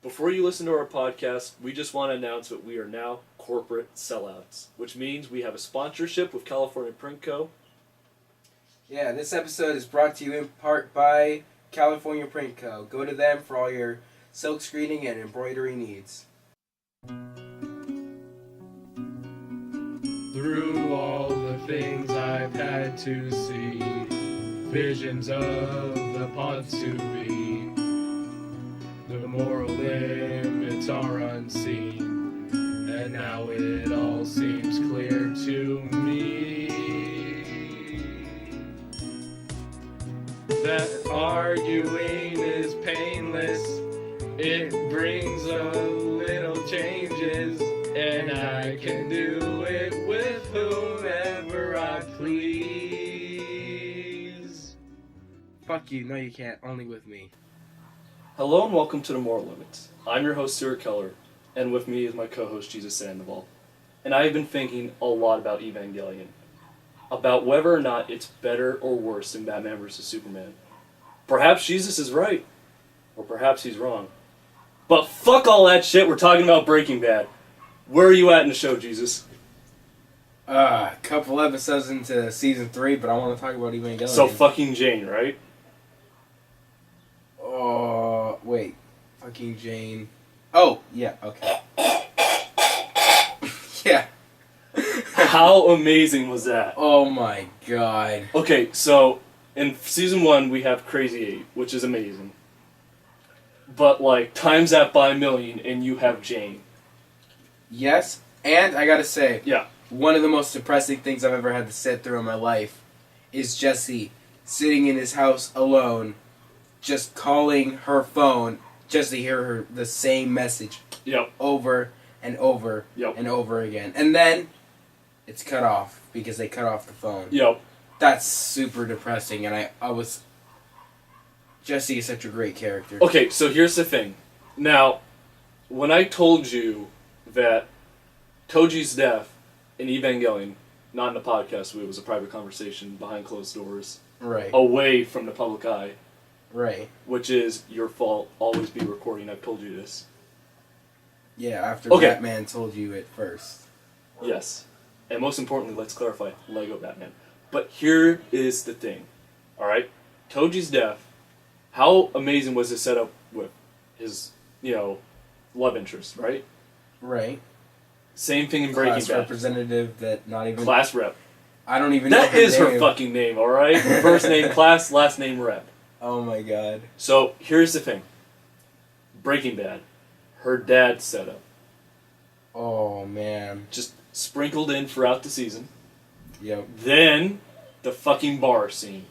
Before you listen to our podcast, we just want to announce that we are now corporate sellouts, which means we have a sponsorship with California Print Co. Yeah, this episode is brought to you in part by California Print Co. Go to them for all your silk screening and embroidery needs. Through all the things I've had to see, visions of the ponds to be, the moral limits are unseen, and now it all seems clear to me that arguing is painless. It brings a little changes, and I can do it with whomever I please. Fuck you, no you can't, only with me. Hello and welcome to The Moral Limits. I'm your host, Stewart Keller, and with me is my co-host, Jesus Sandoval. And I have been thinking a lot about Evangelion, about whether or not it's better or worse than Batman vs. Superman. Perhaps Jesus is right, or perhaps he's wrong. But fuck all that shit, we're talking about Breaking Bad. Where are you at in the show, Jesus? A couple episodes into season 3, but I want to talk about Evangelion. So fucking Jane, right? Oh, wait. Fucking Jane. Oh, yeah, okay. Yeah. How amazing was that? Oh my god. Okay, so in season 1 we have Crazy 8, which is amazing. But like, times that by a million and you have Jane. Yes, and I gotta say, Yeah. one of the most depressing things I've ever had to sit through in my life is Jesse sitting in his house alone, just calling her phone just to hear her the same message Yep. over and over Yep. and over again. And then it's cut off because they cut off the phone. Yep. That's super depressing, and I was... Jesse is such a great character. Okay, so here's the thing. Now, when I told you that Toji's death in Evangelion, not in the podcast, it was a private conversation behind closed doors, Right. away from the public eye, Right. which is your fault, always be recording, I've told you this. Yeah, after Okay. Batman told you it first. Yes. And most importantly, let's clarify, Lego Batman. But here is the thing, alright? Toji's death, how amazing was his setup with his, love interest, right? Right. Same thing in Breaking Class Bad. representative that not even... Class rep. I don't even know That her is her name. fucking name, alright? First name class, last name rep. Oh my god. So, here's the thing. Breaking Bad. Her dad's setup. Oh man. Just sprinkled in throughout the season. Yep. Then, the fucking bar scene.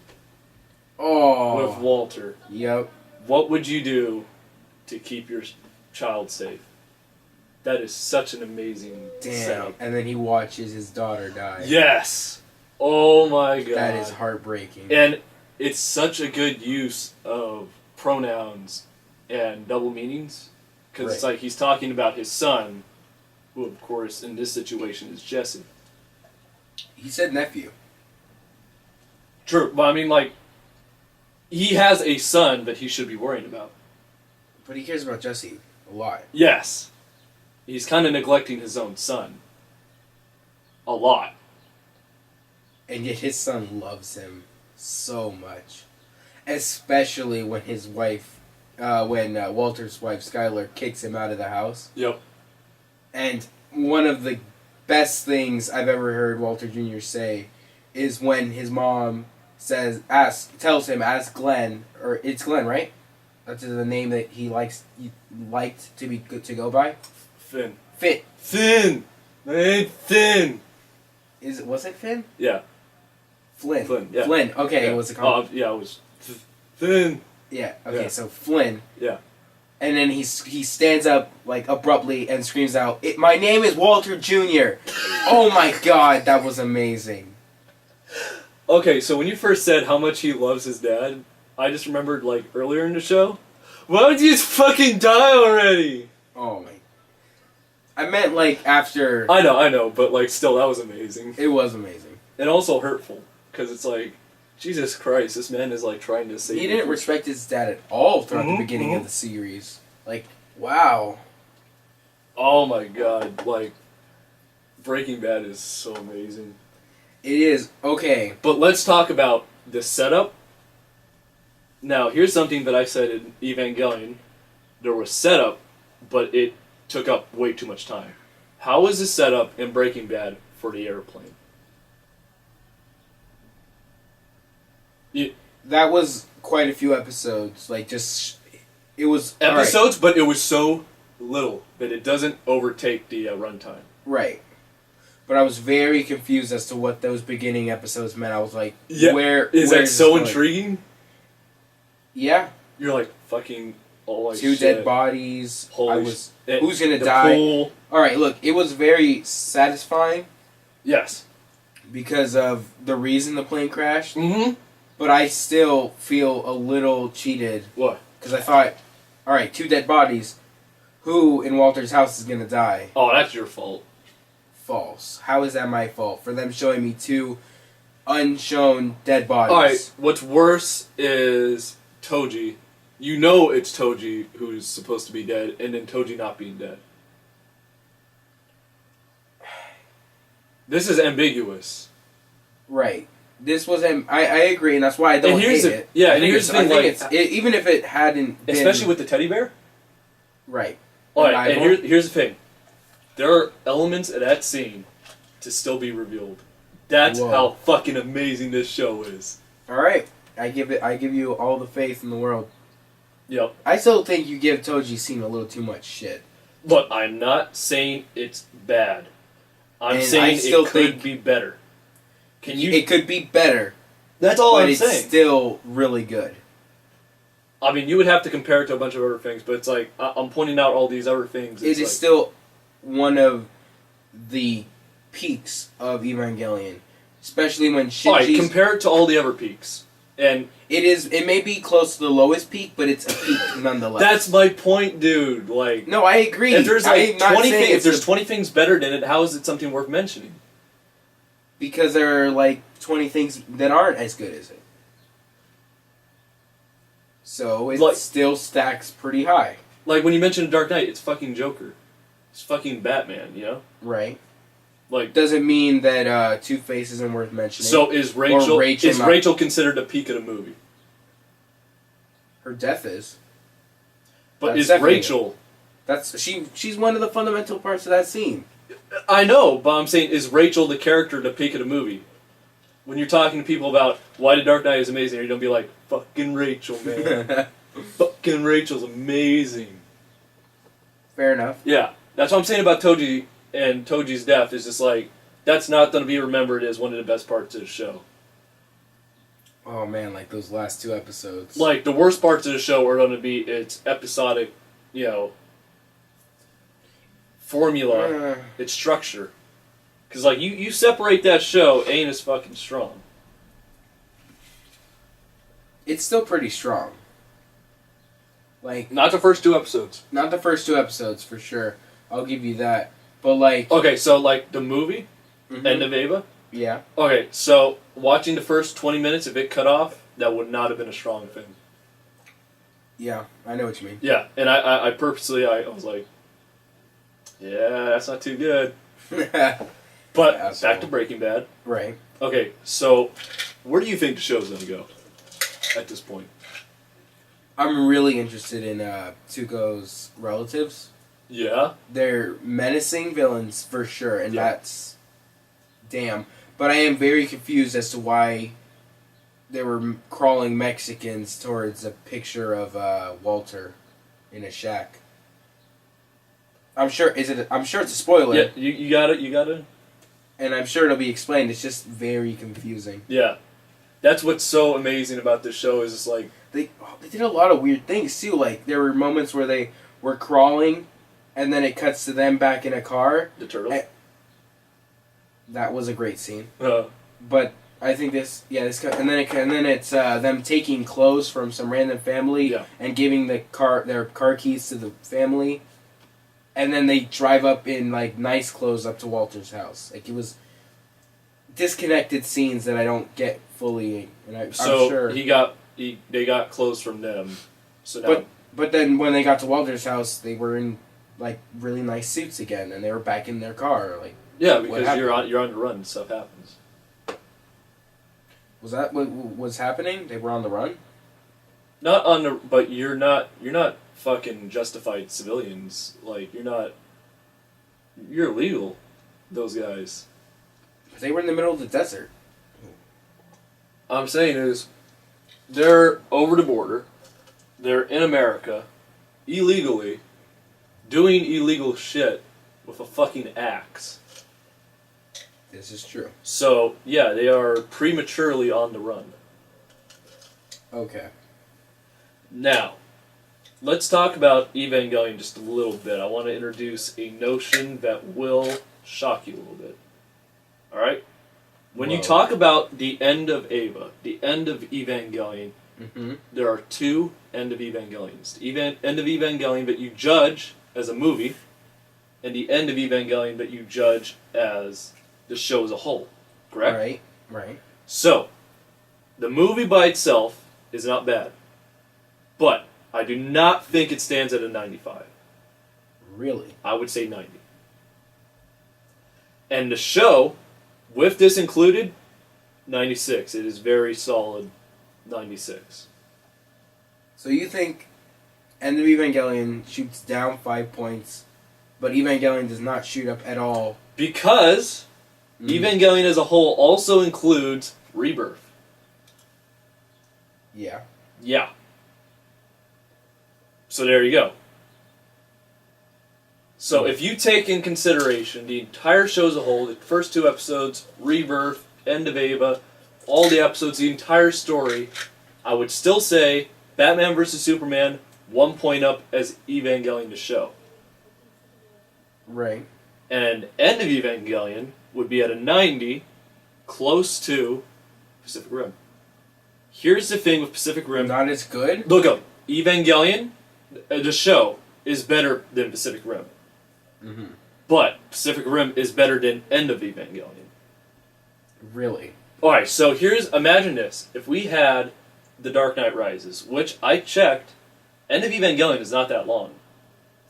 Oh. With Walter. Yep. What would you do to keep your child safe? That is such an amazing Damn. setup. And then he watches his daughter die. Yes! Oh my god. That is heartbreaking. And it's such a good use of pronouns and double meanings. Because it's Right. like he's talking about his son, who of course in this situation is Jesse. He said nephew. True, but I mean like, he has a son that he should be worrying about. But he cares about Jesse a lot. Yes. He's kind of neglecting his own son. A lot. And yet his son loves him so much. Especially when his wife, Walter's wife, Skylar, kicks him out of the house. Yep. And one of the best things I've ever heard Walter Jr. say is when his mom tells him, ask Glenn, or it's Glenn, right? That's the name that he liked to be good to go by. Finn. Finn. My name's Finn. Was it Finn? Yeah. Flynn. Yeah. Flynn. Okay, Yeah. it was a call. Yeah, it was Finn. Yeah. Okay, Yeah. so Flynn. Yeah. And then he stands up like abruptly and screams out, "My name is Walter Jr." Oh my god, that was amazing. Okay, so when you first said how much he loves his dad, I just remembered, like, earlier in the show, why would you just fucking die already? Oh my. I meant like after. I know, but, like, still, that was amazing. It was amazing. And also hurtful, because it's like, Jesus Christ, this man is, like, trying to save He didn't respect his dad at all throughout the beginning of Mhm. the series. Like, Wow. Oh my god, like, Breaking Bad is so amazing. It is. Okay. But let's talk about the setup. Now, here's something that I said in Evangelion. There was setup, but it took up way too much time. How was the setup in Breaking Bad for the airplane? That was quite a few episodes. Like, just... It was... Episodes, but it was so little that it doesn't overtake the runtime. Right. But I was very confused as to what those beginning episodes meant. I was like, Yeah. where Is where that so this going? intriguing? Yeah. You're like, fucking, oh my Two shit. dead bodies. Holy I was... shit. Who's gonna The die? pool. Alright, look. It was very satisfying Yes. because of the reason the plane crashed. Mm-hmm. But I still feel a little cheated. What? Because I thought, alright, 2 dead bodies. Who in Walter's house is gonna die? Oh, that's your fault. False. How is that my fault? For them showing me 2 unshown dead bodies. Alright, what's worse is Toji. You know it's Toji who's supposed to be dead, and then Toji not being dead. This is ambiguous. Right. This was I agree, and that's why I don't hate it. Yeah, I and think here's it's- the I thing, think it's even if it hadn't been... Especially with the teddy bear? Right. Alright, and Bible. here's the thing. There are elements of that scene to still be revealed. That's Whoa. how fucking amazing this show is. Alright. I give you all the faith in the world. Yep. I still think you give Toji Scene a little too much shit. Look, I'm not saying it's bad. I'm And saying I still it could think be better. Can you? It could be better, That's all but I'm it's saying. still really good. I mean, you would have to compare it to a bunch of other things, but it's like I'm pointing out all these other things. It is still one of the peaks of Evangelion, especially when Alright, Shinji's... compare it to all the other peaks, and It may be close to the lowest peak, but it's a peak nonetheless. that's my point, dude. Like, No, I agree. if there's like I'm not 20 saying things, if it's there's 20 things better than it, how is it something worth mentioning? because there are like 20 things that aren't as good as it. So it Like- still stacks pretty high. Like when you mentioned Dark Knight, it's fucking Joker, it's fucking Batman, you know? Right. Like, Doesn't mean that Two-Face isn't worth mentioning. so is Rachel? Rachel Is not- Rachel considered a peak of the movie? her death is. But That's is definitely- Rachel? She's one of the fundamental parts of that scene. I know, but I'm saying, is Rachel the character the peak of the movie? When you're talking to people about why The Dark Knight is amazing, you're gonna be like, fucking Rachel, man. Fucking Rachel's amazing. Fair enough. Yeah, that's what I'm saying about Toji and Toji's death. Is just like, that's not gonna be remembered as one of the best parts of the show. Oh man, like those last 2 episodes. Like, the worst parts of the show are gonna be its episodic, you know, formula, its structure. Because, like, you separate that show, ain't as fucking strong. It's still pretty strong. Like, Not the first 2 episodes. not the first 2 episodes for sure. I'll give you that. But like, Okay, so, like, the movie, mhm, End of Ava. yeah, Okay, so, watching the first 20 minutes, if it cut off, that would not have been a strong thing. yeah, I know what you mean. Yeah, and I purposely, I was like, yeah, that's not too good. But, Asshole. back to Breaking Bad. Right. Okay, so, where do you think the show's gonna go at this point? I'm really interested in Tuco's relatives. Yeah? They're menacing villains for sure, and Yeah. that's damn. But I am very confused as to why they were crawling Mexicans towards a picture of Walter in a shack. I'm sure it's a spoiler, Yeah, you got it. and I'm sure it'll be explained. It's just very confusing. Yeah. That's what's so amazing about this show is it's like, They did a lot of weird things too. Like there were moments where they were crawling, and then it cuts to them back in a car. the turtle. That was a great scene. Uh, But I think and then it's them taking clothes from some random family Yeah. and giving their car keys to the family, and then they drive up in like nice clothes up to Walter's house. Like it was disconnected scenes that I don't get fully, and I'm so sure. they got clothes from them. So now, But then when they got to Walter's house, they were in like really nice suits again, and they were back in their car. Like, Yeah, what because happened? you're on the run. Stuff happens. Was that what was happening? They were on the run. Not on the, but you're not fucking justified civilians. Like you're illegal. Those guys. But they were in the middle of the desert. I'm saying is, they're over the border. They're in America, illegally, doing illegal shit with a fucking axe. This is true. So yeah, they are prematurely on the run. Okay. Now, let's talk about Evangelion just a little bit. I want to introduce a notion that will shock you a little bit. Alright? When you Whoa. talk about the end of Eva, the end of Evangelion, Mm-hmm. there are two end of Evangelions. The end of Evangelion that you judge as a movie, and the end of Evangelion that you judge as the show as a whole. Correct? Right. Right. So, the movie by itself is not bad. But I do not think it stands at a 95. Really. I would say 90. And the show, with this included, 96. It is very solid 96. So you think End of Evangelion shoots down 5 points, but Evangelion does not shoot up at all? Because Mhm. Evangelion as a whole also includes Rebirth. Yeah. Yeah. So there you go. So if you take in consideration the entire show as a whole, the first 2 episodes, Rebirth, End of Eva, all the episodes, the entire story, I would still say Batman vs. Superman, 1 point up as Evangelion the show. Right. And End of Evangelion would be at a 90, close to Pacific Rim. Here's the thing with Pacific Rim. Not as good? Look up. Evangelion, the show, is better than Pacific Rim. Mm-hmm. But Pacific Rim is better than End of Evangelion. Really? Alright, so imagine this. If we had The Dark Knight Rises, which I checked, End of Evangelion is not that long.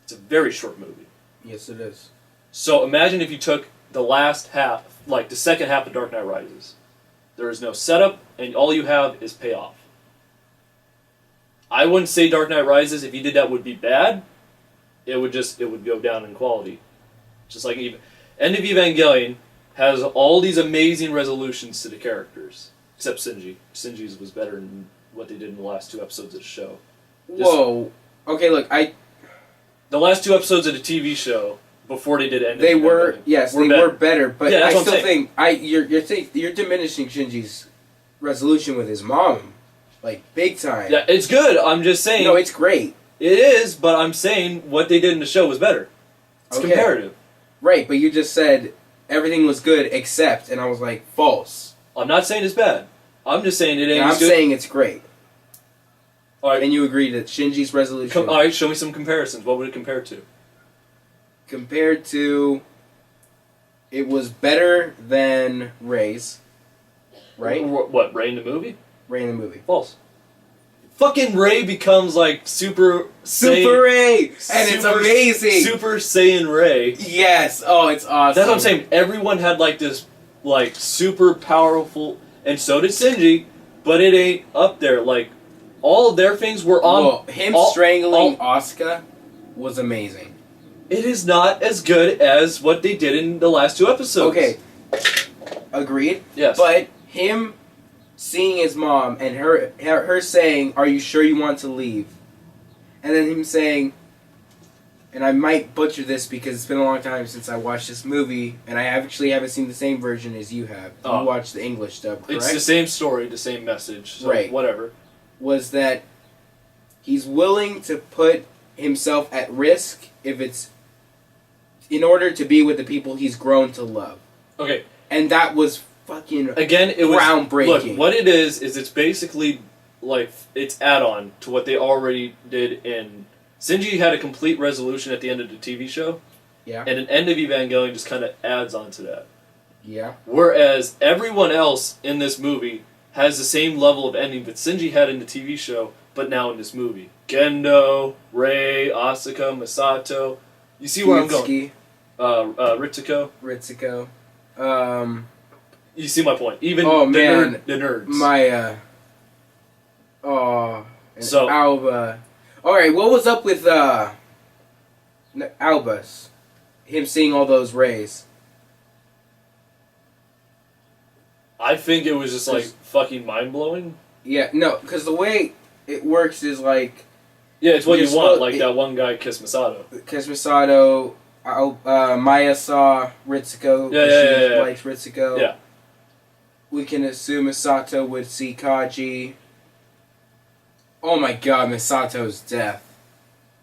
It's a very short movie. Yes, it is. So imagine if you took the last half, like the second half of Dark Knight Rises. There is no setup, and all you have is payoff. I wouldn't say Dark Knight Rises, if you did that, would be bad. It would go down in quality. Just like End of Evangelion has all these amazing resolutions to the characters. Except Shinji. Shinji's was better than what they did in the last 2 episodes of the show. Whoa. Okay, look, The last 2 episodes of the TV show, before they did End of they Evangelion, were, yes, they were better, but Yeah, that's I what I'm still think, you're diminishing Shinji's resolution with his mom, like, big time. Yeah, it's good. I'm just saying. No, it's great. It is, but I'm saying what they did in the show was better. It's Okay. comparative. Right, but you just said everything was good except, and I was like, false. I'm not saying it's bad. I'm just saying it ain't And as I'm good. saying it's great. All right, And you agree that Shinji's resolution, all right, show me some comparisons. What would it compare to? compared to, it was better than Ray's, right? What, Ray in the movie? Ray in the movie. False. Fucking Ray becomes like Super Ray! And it's amazing! Super Saiyan Ray. Yes! Oh, it's awesome. That's what I'm saying. Everyone had like this, like, super powerful, and so did Shinji, but it ain't up there. Like, all of their things were on. Well, him strangling Asuka was amazing. It is not as good as what they did in the last 2 episodes. Okay. Agreed. Yes. But him seeing his mom and her saying, "Are you sure you want to leave?" And then him saying, and I might butcher this because it's been a long time since I watched this movie, and I actually haven't seen the same version as you have. Oh. You watched the English dub, correct? It's the same story, the same message. So Right. Whatever. Was that he's willing to put himself at risk if it's in order to be with the people he's grown to love. Okay. And that was fucking Again, it was groundbreaking. Look, what it is it's basically like it's add-on to what they already did in. Shinji had a complete resolution at the end of the TV show, Yeah. and an End of Evangelion just kind of adds on to that. Yeah. Whereas everyone else in this movie has the same level of ending that Shinji had in the TV show, but now in this movie. Gendo, Rei, Asuka, Masato. You see where I'm going? Ritsuko. You see my point. Even the nerds. So Alba. Alright, what was up with Albus? Him seeing all those rays. I think it was just like fucking mind blowing. Yeah, no, because the way it works is like. Yeah, it's what you want. Like that one guy, Kiss Masato. Maya saw Ritsuko. She likes Ritsuko. Yeah. We can assume Misato would see Kaji. Oh my god, Misato's death.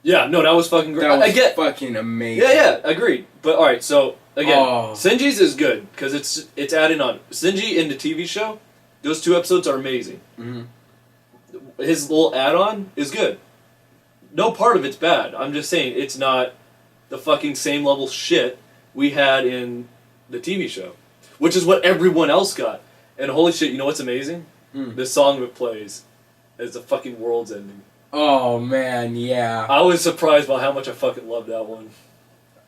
Yeah, no, that was fucking great. That was fucking amazing. Yeah, agreed. But alright, so again, Shinji's is good because it's adding on. Shinji in the TV show, those 2 episodes are amazing. Mm-hmm. His little add-on is good. No part of it's bad. I'm just saying it's not the fucking same level shit we had in the TV show, which is what everyone else got. And holy shit, you know what's amazing? The song that plays as the fucking world's ending. Oh man, yeah. I was surprised by how much I fucking loved that one.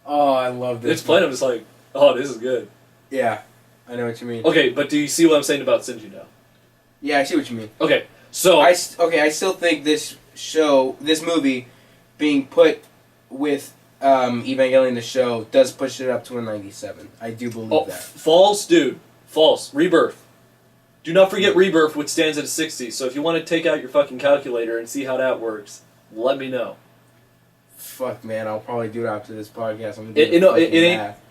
Oh, I love this. It's playing. I'm just like, oh, this is good. Yeah, I know what you mean. Okay, but do you see what I'm saying about Shinji now? Yeah, I see what you mean. Okay, so I still think this movie, being put with Evangelion the show does push it up to a 97. I do believe that. False, dude. False. Rebirth. Do not forget Rebirth, which stands at a 60. So if you want to take out your fucking calculator and see how that works, let me know. Fuck, man, I'll probably do it after this podcast.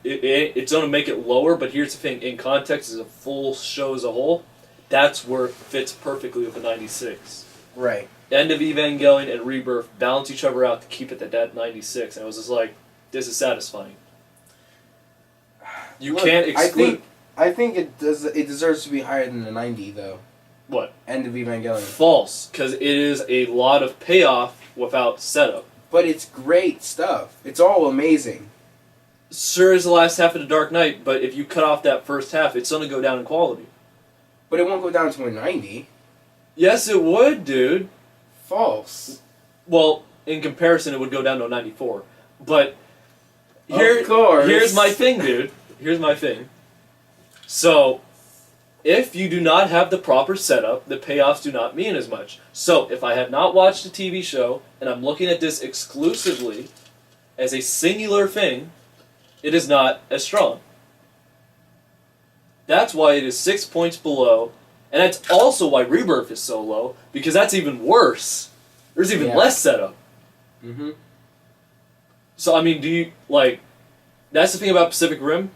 It's gonna make it lower, but here's the thing: in context, as a full show as a whole, that's where it fits perfectly with a 96. Right. End of Evangelion and Rebirth balance each other out to keep it at that 96, and I was just like, this is satisfying. You can't exclude. I think it deserves to be higher than the 90, though. What? End of Evangelion. False, because it is a lot of payoff without setup. But it's great stuff. It's all amazing. Sure is the last half of The Dark Knight, but if you cut off that first half, it's going to go down in quality. But it won't go down to a 90. Yes, it would, dude. False. Well, in comparison, it would go down to a 94. But of course. Here's my thing, dude. Here's my thing. So, if you do not have the proper setup, the payoffs do not mean as much. So, if I have not watched the TV show, and I'm looking at this exclusively as a singular thing, it is not as strong. That's why it is 6 points below, and that's also why Rebirth is so low, because that's even worse. There's even less setup. Mm-hmm. So, I mean, that's the thing about Pacific Rim.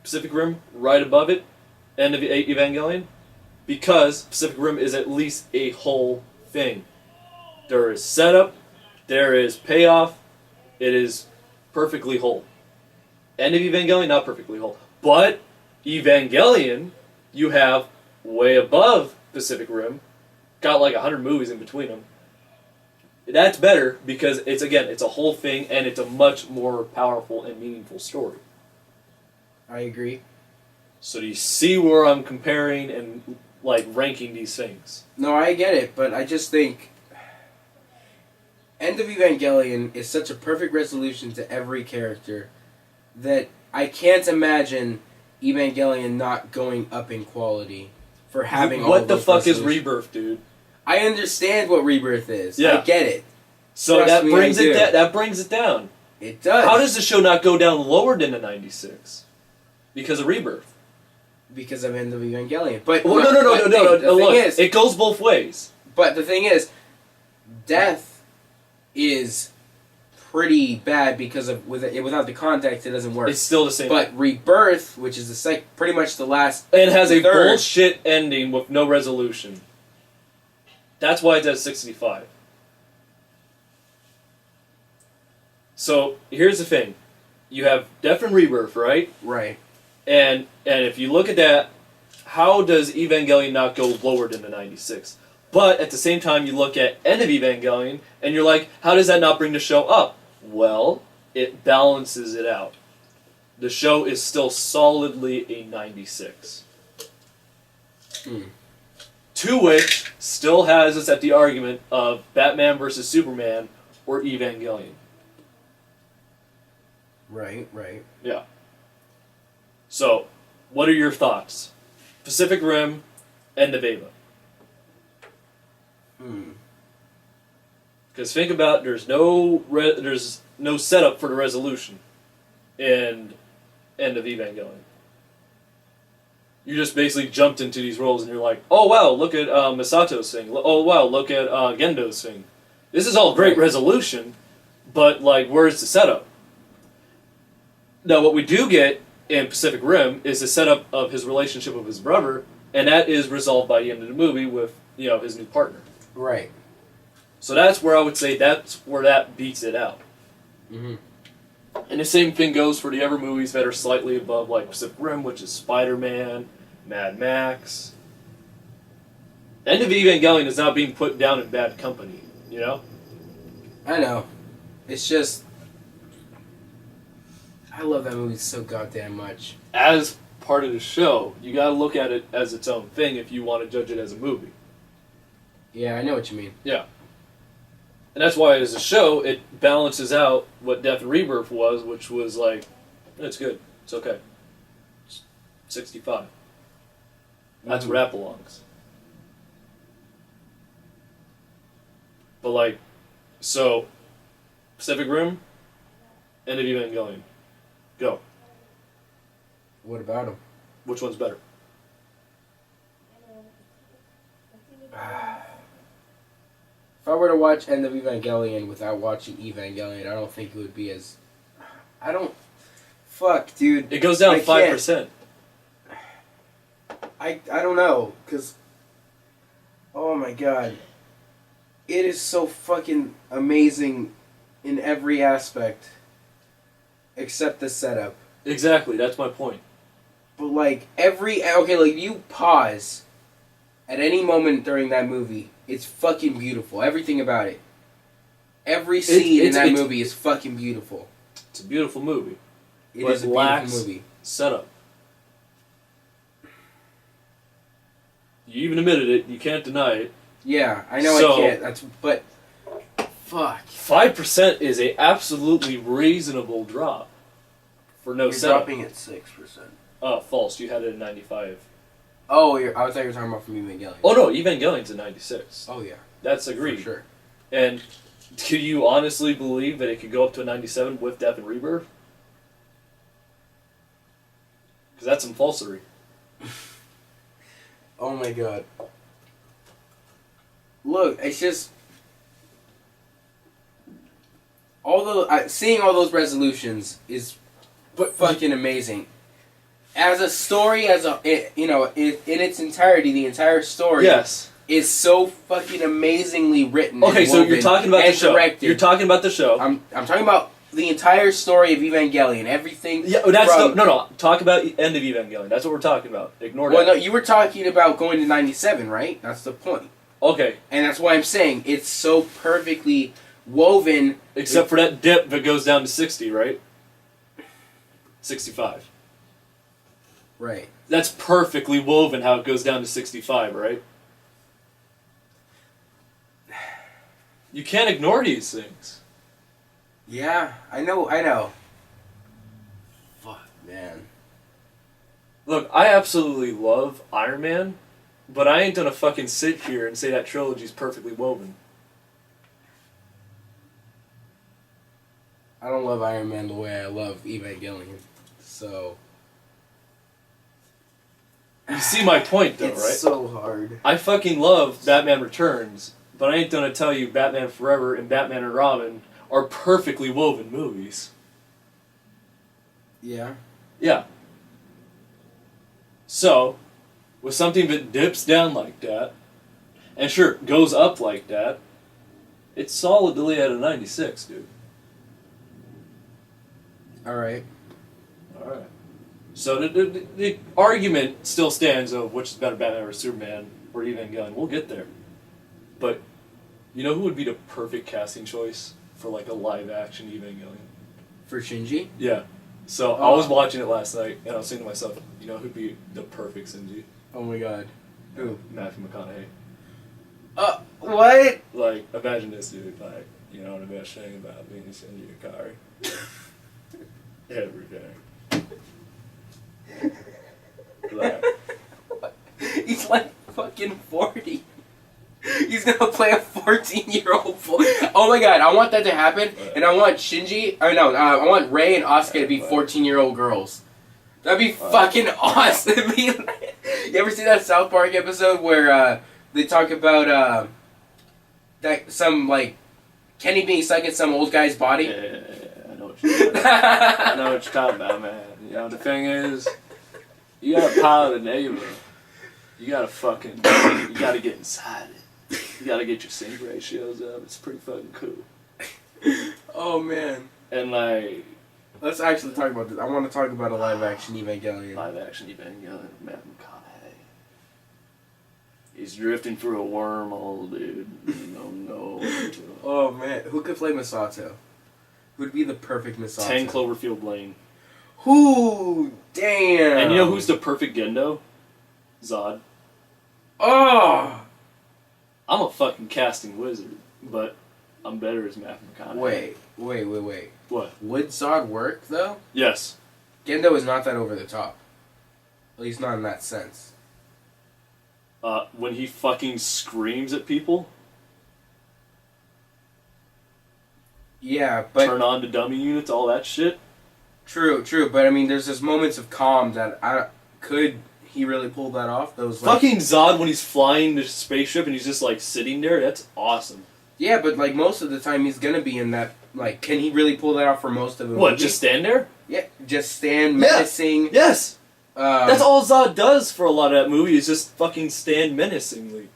Pacific Rim, right above it, end of Evangelion, because Pacific Rim is at least a whole thing. There is setup, there is payoff, it is perfectly whole. End of Evangelion, not perfectly whole. But Evangelion, you have way above Pacific Rim, got like 100 movies in between them. That's better because it's a whole thing and it's a much more powerful and meaningful story. I agree. So do you see where I'm comparing and ranking these things? No, I get it, but I just think End of Evangelion is such a perfect resolution to every character that I can't imagine Evangelion not going up in quality for having all What of the those fuck is resolutions. Rebirth, dude? I understand what Rebirth is. Yeah. I get it. So that brings it down. It does. How does the show not go down lower than a 96? Because of Rebirth. Because of End of Evangelion. But no. Look, it goes both ways. But the thing is, Death is pretty bad because of without the context, it doesn't work. It's still the same. But Rebirth, which is pretty much the last, and has a third. bullshit ending with no resolution. That's why it's at 65. So here's the thing: you have Death and Rebirth, right? Right. And if you look at that, how does Evangelion not go lower than the 96? But at the same time, you look at End of Evangelion, and you're like, how does that not bring the show up? Well, it balances it out. The show is still solidly a 96. To which still has us at the argument of Batman versus Superman or Evangelion. Right, right. Yeah. So, what are your thoughts? Pacific Rim, End of Ava. Because think about, there's no setup for the resolution in End of Evangelion. You just basically jumped into these roles and you're like, oh wow, look at Misato's thing. Oh wow, look at Gendo's thing. This is all great resolution, but like, where's the setup? Now, what we do get in Pacific Rim is the setup of his relationship with his brother, and that is resolved by the end of the movie with, his new partner. Right. So that's where I would say that's where that beats it out. Mm-hmm. And the same thing goes for the other movies that are slightly above, like Pacific Rim, which is Spider-Man, Mad Max. End of Evangelion is not being put down in bad company, you know? I know. It's just... I love that movie so goddamn much. As part of the show, you gotta look at it as its own thing if you want to judge it as a movie. Yeah, I know what you mean. Yeah. And that's why, as a show, it balances out what Death and Rebirth was, which was like, it's good. It's okay. It's 65. That's where that belongs. But like, so, Pacific Rim, End of Evangelion. Go. What about him? Which one's better? If I were to watch End of Evangelion without watching Evangelion, I don't think it would be as... I don't... Fuck, dude. It goes down 5%. I don't know, because... Oh my god. It is so fucking amazing in every aspect. Except the setup. Exactly, that's my point. But like, like you pause at any moment during that movie, it's fucking beautiful. Everything about it. Every scene in that movie is fucking beautiful. It's a beautiful movie. It is a beautiful movie. Setup. You even admitted it, you can't deny it. Yeah, I know I can't. But fuck. 5% is a absolutely reasonable drop for no setup. Dropping at 6%. Oh, false. You had it at 95. Oh, I thought you were talking about from Evangelion. Oh no, Evangelion's at 96. Oh yeah, that's agreed. For sure. And do you honestly believe that it could go up to a 97 with Death and Rebirth? Because that's some falsery. Oh my god. Look, it's just... seeing all those resolutions is fucking amazing. As a story, in its entirety, the entire story is so fucking amazingly written. Okay, so you're talking about the show. Directed. You're talking about the show. I'm talking about the entire story of Evangelion. Everything. Yeah, that's no. Talk about End of Evangelion. That's what we're talking about. Ignore that. Well, no, you were talking about going to 97, right? That's the point. Okay. And that's why I'm saying it's so perfectly woven. Except for that dip that goes down to 60, right? 65. Right. That's perfectly woven how it goes down to 65, right? You can't ignore these things. Yeah, I know. Fuck, man. Look, I absolutely love Iron Man, but I ain't gonna fucking sit here and say that trilogy's perfectly woven. I don't love Iron Man the way I love Evangelion, so... You see my point, though, it's right? It's so hard. I fucking love Batman Returns, but I ain't gonna tell you Batman Forever and Batman and Robin are perfectly woven movies. Yeah. Yeah. So, with something that dips down like that, and sure, goes up like that, it's solidly at a 96, dude. Alright. Alright. So the argument still stands of which is better, Batman or Superman or Evangelion. We'll get there. But you know who would be the perfect casting choice for like a live action Evangelion? For Shinji? Yeah. So I was watching it last night and I was thinking to myself, you know who'd be the perfect Shinji? Oh my god. Who? Matthew McConaughey. What? Like, imagine this, dude. Like, you know the best thing about being in your car? Everything. Like, He's like fucking 40. He's gonna play a 14-year-old boy. Oh my god, I want that to happen, and I want I want Ray and Asuka to be 14-year-old girls. That'd be fucking awesome. You ever see that South Park episode where they talk about that some like Kenny being stuck in some old guy's body? yeah, I know what you're talking about. I know what you're talking about, man. You know, the thing is, you gotta pilot a neighbor. You gotta get inside it. You gotta get your sync ratios up. It's pretty fucking cool. Oh man. And like, Let's actually talk about this. I want to talk about a live-action Evangelion. live action Evangelion, Matt McConaughey. He's drifting through a wormhole, dude. No. Oh man, who could play Misato? Who'd be the perfect Misato? 10 Cloverfield Lane. Who? Damn. And you know who's the perfect Gendo? Zod. Oh. I'm a fucking casting wizard, but I'm better as Matt McConaughey. Wait. What? Would Zod work though? Yes. Gendo is not that over the top. At least not in that sense. When he fucking screams at people, Yeah, but turn on to dummy units, all that shit. true. But I mean, there's just moments of calm that could he really pull that off? Those like, Fucking Zod when he's flying the spaceship and he's just like sitting there, that's awesome. yeah, but like most of the time he's gonna be in that. Like, can he really pull that off for most of the What, movie? just stand there? Yeah, just stand menacing. Yes! That's all. all Zod does for a lot of that movie, is just fucking stand menacingly.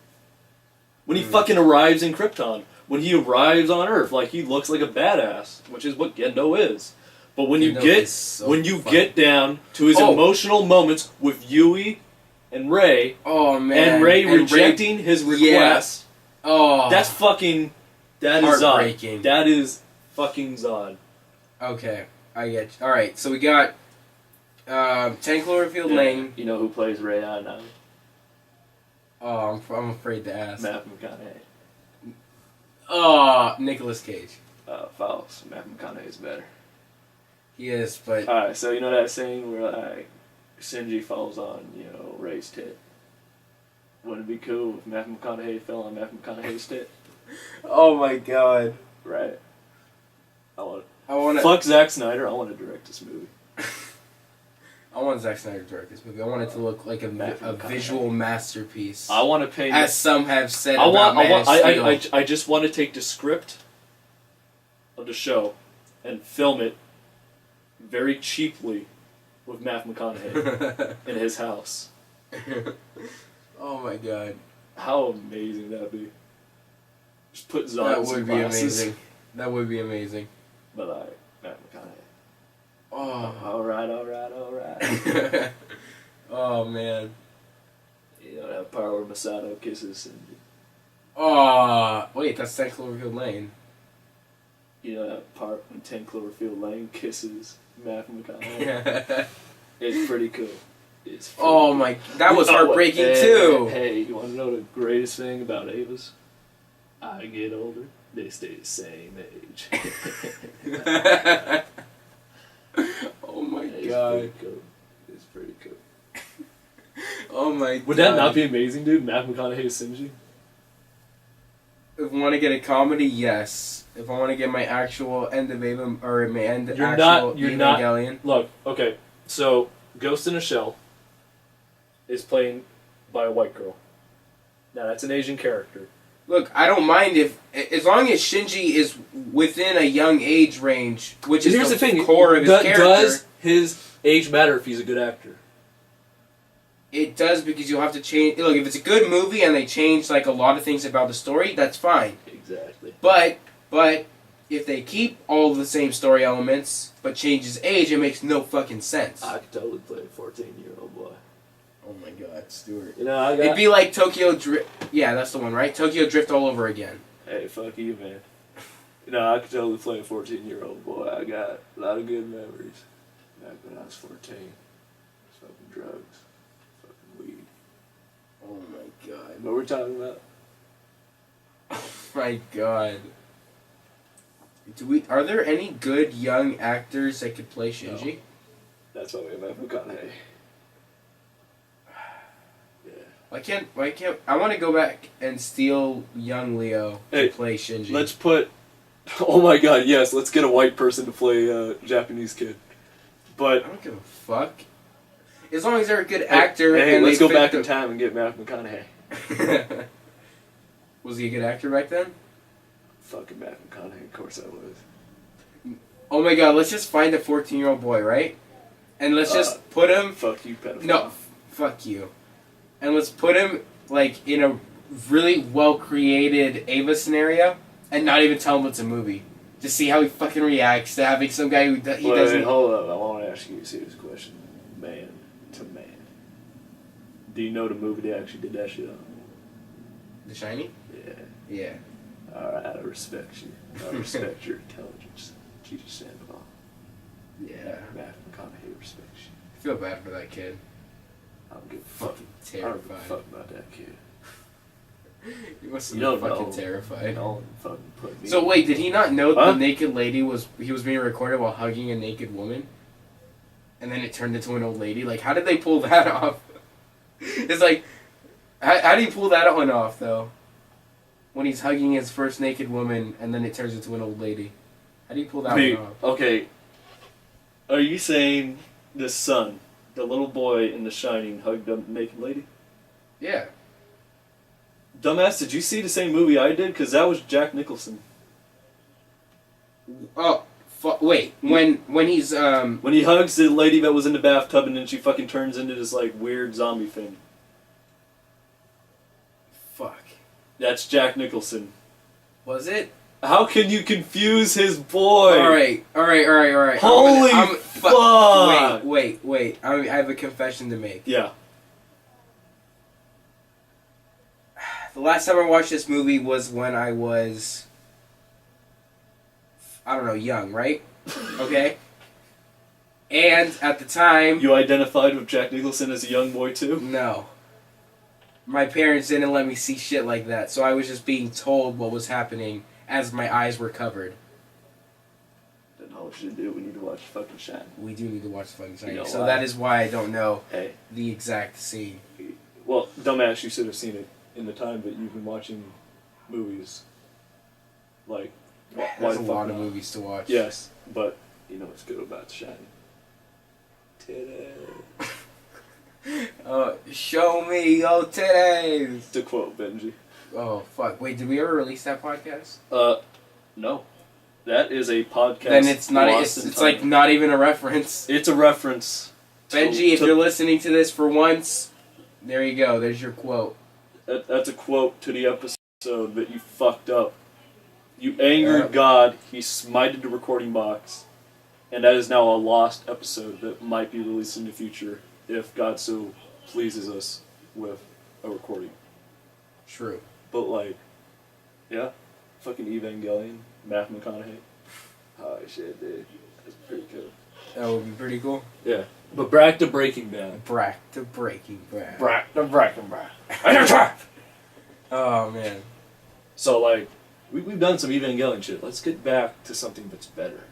When he fucking arrives in Krypton. When he arrives on Earth, like, he looks like a badass, which is what Gendo is. But when you get down to his emotional moments with Yui and Ray, Oh man, and Ray rejecting his request, that's fucking, that is Zod. Heartbreaking. That is fucking Zod. Okay, I get you. Alright, so we got 10 Cloverfield Lane. You know who plays Ray I know? Oh, I'm afraid to ask. Matt McConaughey. Oh, Nicolas Cage. False. Matt McConaughey is better. He is, but Alright, so you know that scene where like Shinji falls on, Ray's tit? Wouldn't it be cool if Matt McConaughey fell on Matt McConaughey's tit? oh my god, Right. I want to. Fuck Zack Snyder, I want to direct this movie. I want Zack Snyder to direct this movie. I want it to look like a visual masterpiece. I want to pay. As some have said about Man of Steel. I just want to take the script of the show and film it very cheaply with Matt McConaughey in his house. Oh my god. How amazing that'd be. Just put Zod That in some would be glasses. amazing. That would be amazing. But Matt McConaughey. Oh. Alright. Oh man. That part where Masato kisses Cindy. Oh, wait, that's 10 Cloverfield Lane. That part when 10 Cloverfield Lane kisses Matt McConaughey. It's pretty cool. Oh my, that was heartbreaking too. Hey, you want to know the greatest thing about Avas? I get older, they stay the same age. Oh my god. It's pretty cool. Oh my god. Would that not be amazing, dude? Matt McConaughey is Shinji? If I want to get a comedy, yes. If I want to get my actual end of Evangelion, or my end You're actual not- Evangelion. Look, okay, so Ghost in a Shell is played by a white girl. Now, that's an Asian character. Look, I don't mind as long as Shinji is within a young age range, which is Here's the the thing, core of his character. Does his age matter if he's a good actor? It does, because you'll have to change. Look, if it's a good movie and they change like a lot of things about the story, that's fine. Exactly. But if they keep all the same story elements but change his age, it makes no fucking sense. I could totally play a 14-year-old boy. Oh my god, Stewart. It'd be like Tokyo Drift. Yeah, that's the one, right? Tokyo Drift all over again. Hey, fuck you, man. I could totally play a 14-year-old boy. I got a lot of good memories back when I was 14. Smoking drugs. Fucking weed. Oh my god. What we're talking about? Oh my god. Are there any good young actors that could play Shinji? That's why we have McConaughey. Yeah. Why can't I want to go back and steal young Leo to play Shinji. Let's put oh my god, yes, let's get a white person to play a Japanese kid. But I don't give a fuck. As long as they're a good actor hey, and let's they go back fit in time and get Matthew McConaughey. Was he a good actor back then? Fucking Matthew McConaughey, of course I was. Oh my god, let's just find a 14-year-old boy, right? And let's just put him... Fuck you, pedophile. No, fuck you. And let's put him, like, in a really well-created Ava scenario and not even tell him it's a movie. Just see how he fucking reacts to having some guy who doesn't... Wait, hold up. I want to ask you a serious question. Man to man. Do you know the movie they actually did that shit on? The Shining? Yeah. Yeah. Alright, I respect you. I respect your intelligence. Jesus Sandoval. Yeah. Matthew McConaughey respects you. I feel bad for that kid. I don't give a fuck. Terrified. I don't give a fuck about that kid. You must have You been don't fucking know. terrified. Don't fucking put me. So wait, did he not know Huh? the naked lady was being recorded while hugging a naked woman? And then it turned into an old lady? Like, how did they pull that off? It's like, how do you pull that one off, though? When he's hugging his first naked woman, and then it turns into an old lady. How do you pull that Wait, one off? okay. Are you saying the son, the little boy in The Shining, hugged a naked lady? Yeah. Dumbass, did you see the same movie I did? Because that was Jack Nicholson. Oh, wait. When he's, When he hugs the lady that was in the bathtub and then she fucking turns into this, like, weird zombie thing. Fuck. That's Jack Nicholson. Was it? How can you confuse his boy? Alright. Holy fuck! Wait. I have a confession to make. Yeah. The last time I watched this movie was when I was, I don't know, young, right? Okay? And at the time... You identified with Jack Nicholson as a young boy, too? No. My parents didn't let me see shit like that, so I was just being told what was happening as my eyes were covered. Then all we should do, we need to watch fucking Shining. We do need to watch the fucking Shining, You know so why? that is why I don't know Hey. the exact scene. Well, dumbass, you should have seen it in the time that you've been watching movies. Like, why There's a the fuck lot of not? movies to watch. Yes, but you know what's good about Shining? Titties. Show me your titties! To quote Benji. Oh, fuck. Wait, did we ever release that podcast? No. That is a podcast. Then it's not. lost in It's time. like not even a reference. It's a reference. Benji, if you're listening to this for once, there you go. There's your quote. That's a quote to the episode that you fucked up. You angered Yep. God, he smited the recording box, and that is now a lost episode that might be released in the future if God so pleases us with a recording. True. But like, yeah, fucking Evangelion, Matthew McConaughey. Oh shit, dude. That's pretty cool. That would be pretty cool. Yeah. But back to Breaking Bad. Brack to Breaking Bad. Back to Breaking Bad. Oh, man. So like, we've done some Evangelion shit. Let's get back to something that's better.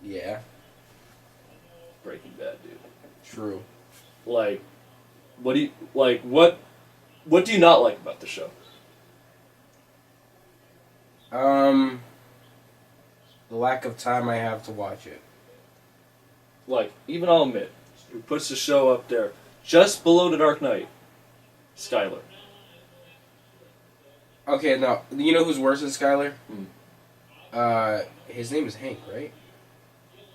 Yeah. Breaking Bad, dude. True. Like, what do you not like about the show? The lack of time I have to watch it. Like, even I'll admit, who puts the show up there just below The Dark Knight? Skylar. Okay, no. You know who's worse than Skylar? Hmm. His name is Hank, right?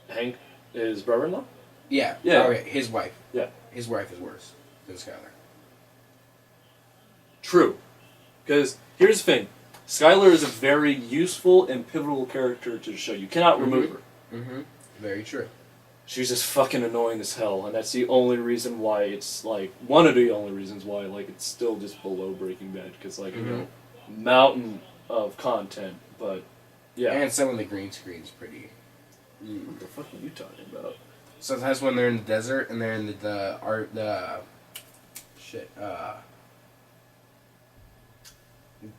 Hank, his brother-in-law? Yeah. Yeah. Okay, his wife. Yeah. His wife is worse than Skylar. True. Because, here's the thing. Skylar is a very useful and pivotal character to the show. You cannot remove her. Mm-hmm. Very true. She's just fucking annoying as hell, and that's the only reason why it's, like, one of the only reasons why, like, it's still just below Breaking Bad, because, like, you know, mountain of content, but, yeah. And some of the green screen's pretty... What the fuck are you talking about? Sometimes when they're in the desert and they're in the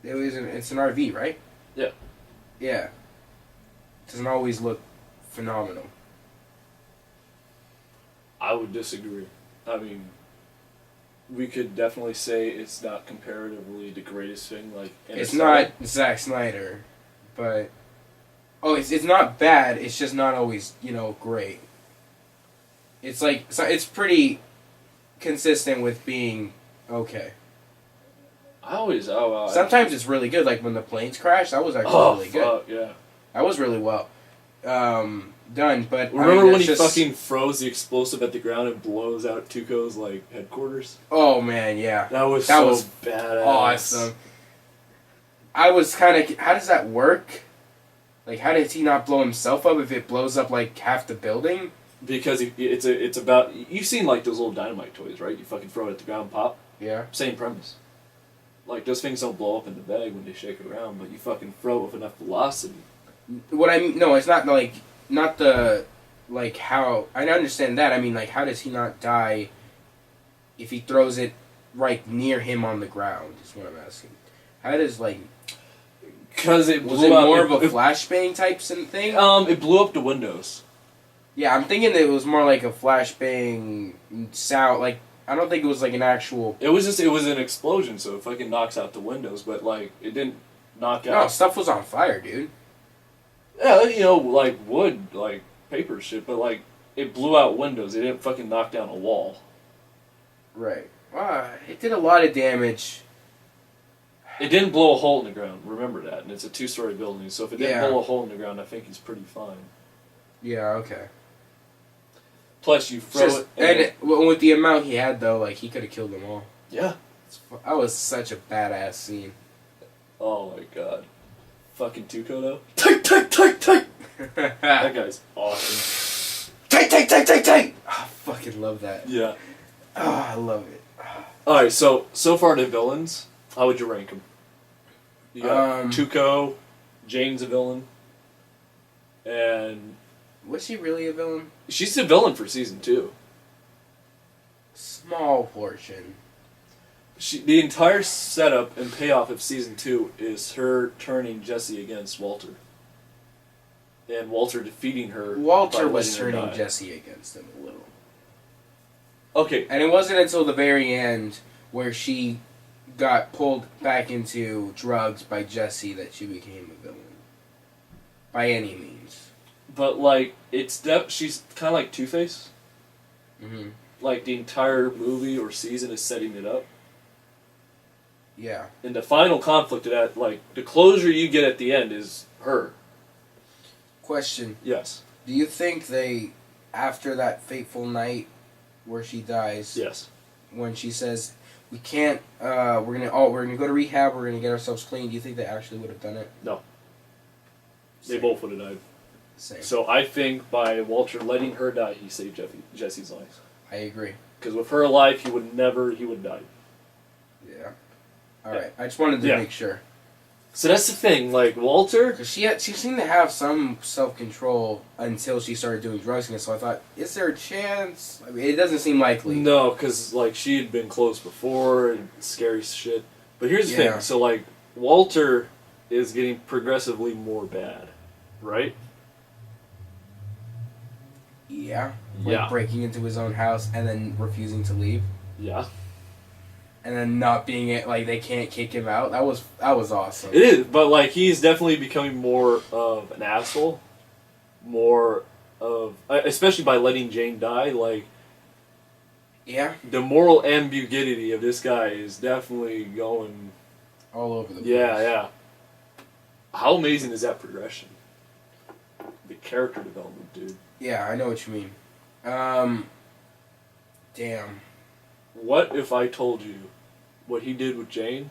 It's an RV, right? Yeah. Yeah. Doesn't always look phenomenal. I would disagree. I mean, we could definitely say it's not comparatively the greatest thing. Like, It's not Zack Snyder, but it's not bad. It's just not always great. It's like it's pretty consistent with being okay. Sometimes it's really good. Like when the planes crash, that was actually really good. Fuck, yeah. That was really well done. But remember when he fucking froze the explosive at the ground and blows out Tuco's like headquarters? Oh man, yeah. That was badass. Awesome. I was kind of. How does that work? Like, how does he not blow himself up if it blows up like half the building? Because it's about, you've seen like those little dynamite toys, right? You fucking throw it at the ground, pop. Yeah. Same premise. Like those things don't blow up in the bag when they shake around, but you fucking throw it with enough velocity. What I mean, no, it's not like how I understand that. I mean, like, how does he not die if he throws it right near him on the ground? Is what I'm asking. How does Because it was blew it up, more of a flashbang type thing? It blew up the windows. Yeah, I'm thinking it was more like a flashbang sound. Like, I don't think it was like an actual. It was an explosion, so it fucking knocks out the windows, but like it didn't knock out. No, stuff was on fire, dude. Yeah, like wood, like paper shit, but like it blew out windows. It didn't fucking knock down a wall. Right. It did a lot of damage. It didn't blow a hole in the ground. Remember that, and it's a 2-story building. So if it didn't blow a hole in the ground, I think he's pretty fine. Yeah. Okay. Plus, you throw it. With the amount he had, though, like, he could have killed them all. Yeah. That was such a badass scene. Oh my god. Fucking Tuco, though. Tight! That guy's awesome. Tight! Oh, I fucking love that. Yeah. Oh, I love it. Alright, so far the villains, how would you rank them? You got Tuco, Jane's a villain, and... Was she really a villain? She's the villain for season 2. Small portion. The entire setup and payoff of season 2 is her turning Jesse against Walter. And Walter defeating her. Walter was turning Jesse against him a little. Okay. And it wasn't until the very end where she got pulled back into drugs by Jesse that she became a villain. By any means. But, like, she's kind of like Two-Face. Mm-hmm. Like, the entire movie or season is setting it up. Yeah. And the final conflict of that, like, the closure you get at the end is her. Question. Yes. Do you think after that fateful night where she dies... Yes. When she says, we can't, we're gonna go to rehab, we're gonna get ourselves clean, do you think they actually would have done it? No. Same. They both would have died. Same. So I think by Walter letting her die, he saved Jesse's life. I agree. Because with her alive, he would have died. Yeah. Alright, I just wanted to make sure. So that's the thing, like, Walter... Because she seemed to have some self-control until she started doing drugs again, so I thought, is there a chance? I mean, it doesn't seem likely. No, because, like, she had been close before, and scary shit. But here's the thing, so, like, Walter is getting progressively more bad, right? Yeah. Yeah. Breaking into his own house and then refusing to leave. Yeah. And then not being it, like, they can't kick him out. That was awesome. It is, but, like, he's definitely becoming more of an asshole. More of... Especially by letting Jane die, like... Yeah. The moral ambiguity of this guy is definitely going... all over the place. Yeah. How amazing is that progression? The character development, dude. Yeah, I know what you mean. Damn. What if I told you what he did with Jane?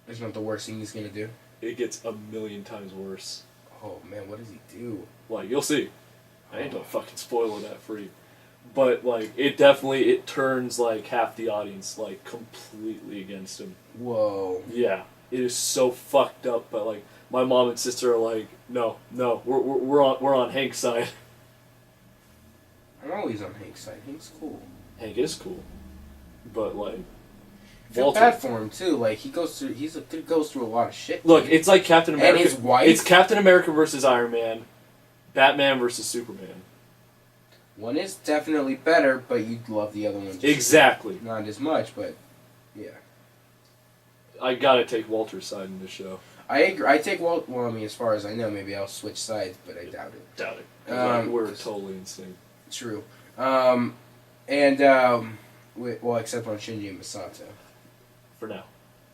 It's not the worst thing he's gonna do. It gets 1,000,000 times worse. Oh man, what does he do? Like, you'll see. I ain't gonna fucking spoil that for you. But, like, it turns, like, half the audience, like, completely against him. Whoa. Yeah. It is so fucked up, but, like, my mom and sister are like, no, we're on Hank's side. I'm always on Hank's side. Hank's cool. Hank is cool. But, like... I feel bad for him too. Like he goes through a lot of shit. Look, it's like Captain America. And his wife. It's Captain America versus Iron Man, Batman versus Superman. One is definitely better, but you'd love the other one. Exactly. Not as much, but yeah. I gotta take Walter's side in this show. I agree. I take Well, I mean, as far as I know, maybe I'll switch sides, but I doubt it. Doubt it. We're totally in sync. True. Except on Shinji and Misato. For now.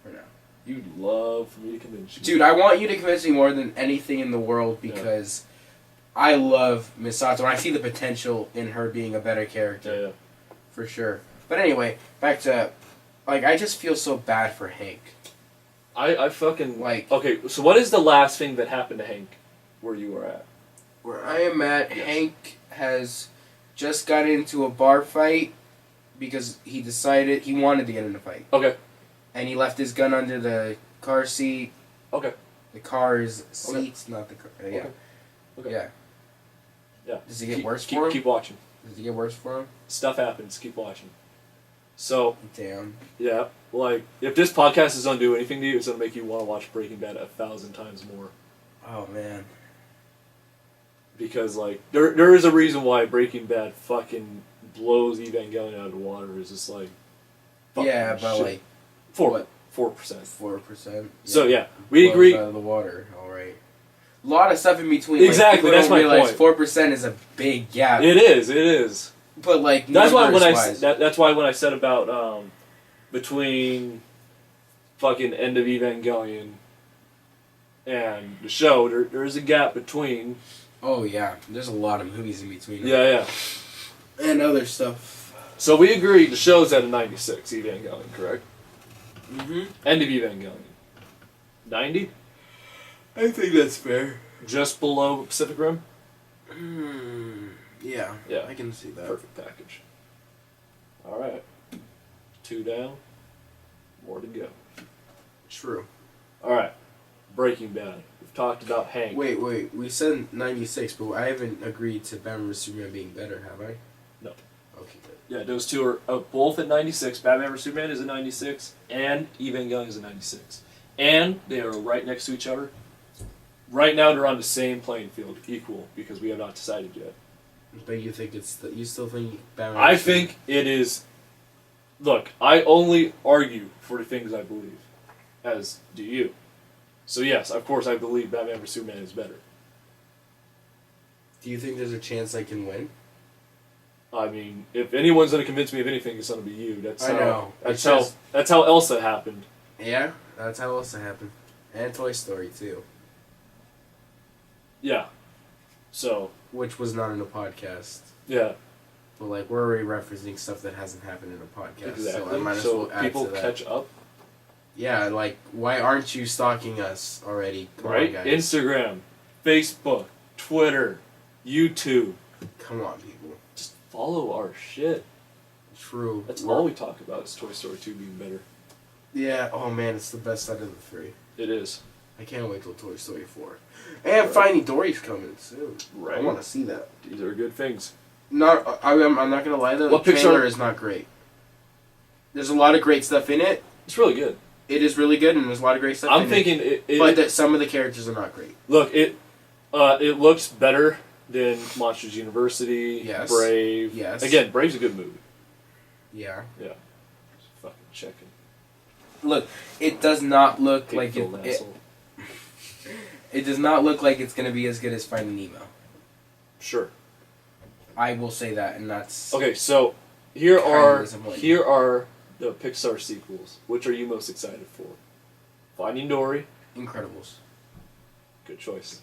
For now. You'd love for me to convince you. Dude, I want you to convince me more than anything in the world because I love Misato and I see the potential in her being a better character. Yeah. For sure. But anyway, back to... Like, I just feel so bad for Hank. I fucking... Like... Okay, so what is the last thing that happened to Hank where you were at? Where I am at, Hank has just got into a bar fight because he decided he wanted to get in a fight. Okay. And he left his gun under the car seat. Okay. The car's seats, not the car. Yeah. Okay. Yeah. Yeah. Does it get worse for him? Keep watching. Does it get worse for him? Stuff happens. Keep watching. So... Damn. Yeah. Like, if this podcast is gonna do anything to you, it's gonna make you want to watch Breaking Bad 1,000 times more. Oh, man. Because, like, there is a reason why Breaking Bad fucking blows Evangelion out of the water. It's just like... Yeah, but shit. like... 4%. 4%? So, yeah, we agree... Out of the water, alright. A lot of stuff in between. Exactly, like, that's my realize point. 4% is a big gap. It is. But, like, that's why when wise, that's why when I said about, between fucking end of Evangelion and the show, there is a gap between... Oh, yeah. There's a lot of movies in between. Yeah. And other stuff. So we agree the show's at a 96, Evangelion, correct? Mm-hmm. End of Evangelion. 90? I think that's fair. Just below Pacific Rim? Yeah. Yeah. I can see that. Perfect package. Alright. 2 down. More to go. True. Alright. Breaking Bad. We've talked about Hank. Wait. We said 96, but I haven't agreed to Batman vs Superman being better, have I? No. Okay, good. Yeah, those two are both at 96. Batman vs Superman is at 96, and Evangelion is at 96. And they are right next to each other. Right now, they're on the same playing field, equal, because we have not decided yet. But you think you still think Batman? I think it is. Look, I only argue for the things I believe, as do you. So yes, of course, I believe Batman vs Superman is better. Do you think there's a chance I can win? I mean, if anyone's going to convince me of anything, it's going to be you. I know. That's how Elsa happened. Yeah, that's how Elsa happened, and Toy Story too. Yeah. So. Which was not in a podcast. Yeah. But like we're already referencing stuff that hasn't happened in a podcast, Exactly. so I might as well add people to that. catch up. Yeah, like why aren't you stalking us already? Come Right? on, guys. Instagram, Facebook, Twitter, YouTube. Come on, people. Just follow our shit. True. That's all we talk about is Toy Story 2 being better. Yeah. Oh man, it's the best out of the three. It is. I can't wait till Toy Story 4. And Finding Dory's coming soon. Right. I want to see that. These are good things. I'm not gonna lie though. What The trailer Pixar- is not great. There's a lot of great stuff in it. It's really good. It is really good, and there's a lot of great stuff. I'm in thinking it. But some of the characters are not great. Look, it looks better than Monsters University. Yes. Brave. Yes. Again, Brave's a good movie. Yeah. Yeah. Just fucking checking. Look, it does not look like Hateful it. asshole. It does not look like it's gonna be as good as Finding Nemo. Sure. I will say that, and that's Okay, so here Kind are of disappointing. the Pixar sequels. Which are you most excited for? Finding Dory. Incredibles. Good choice.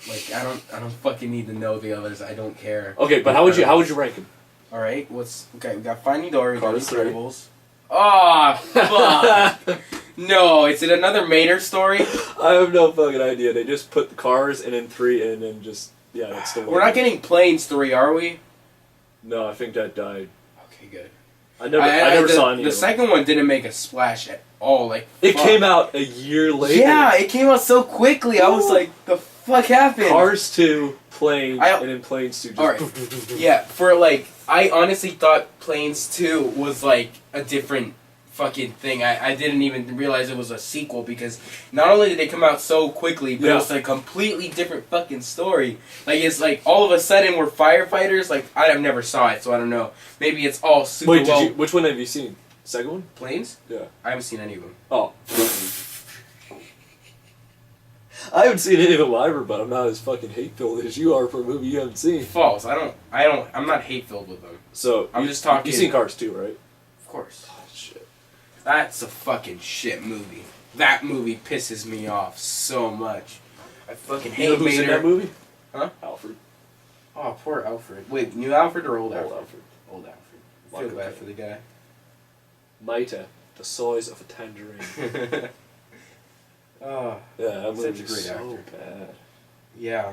Like I don't fucking need to know the others. I don't care. Okay, but how would you rank them? All right, we got Finding Dory, we got Cars 3. Incredibles. Oh fuck! No, is it another Mater story? I have no fucking idea. They just put the Cars and then 3 and then just that's the one. We're not getting Planes 3, are we? No, I think that died. Okay, good. I never saw any. The of them. second one didn't make a splash at all. Like It fuck. came out a year later. Yeah, it came out so quickly. I was like, the fuck happened? Cars 2, Planes, I- and then Planes 2. Just Alright. Yeah, for like, I honestly thought Planes 2 was like a different fucking thing. I didn't even realize it was a sequel because not only did they come out so quickly, but it was a completely different fucking story. Like, it's like all of a sudden we're firefighters. Like, I've never saw it, so I don't know. Maybe it's all super Wait, which one have you seen? Second one? Planes? Yeah. I haven't seen any of them. Oh. I haven't seen any of them either, but I'm not as fucking hate-filled as you are for a movie you haven't seen. False. I'm not hate-filled with them. So, I'm just talking. You've seen Cars 2, right? Of course. Oh, shit. That's a fucking shit movie. That movie pisses me off so much. I fucking hate You know who's in that movie? Huh? Alfred. Oh, poor Alfred. Wait, new Alfred or old Alfred? Alfred. Old Alfred. I feel bad for the guy. Maita, the size of a tangerine. Oh, Yeah, that such a movie's great so actor. bad. Yeah.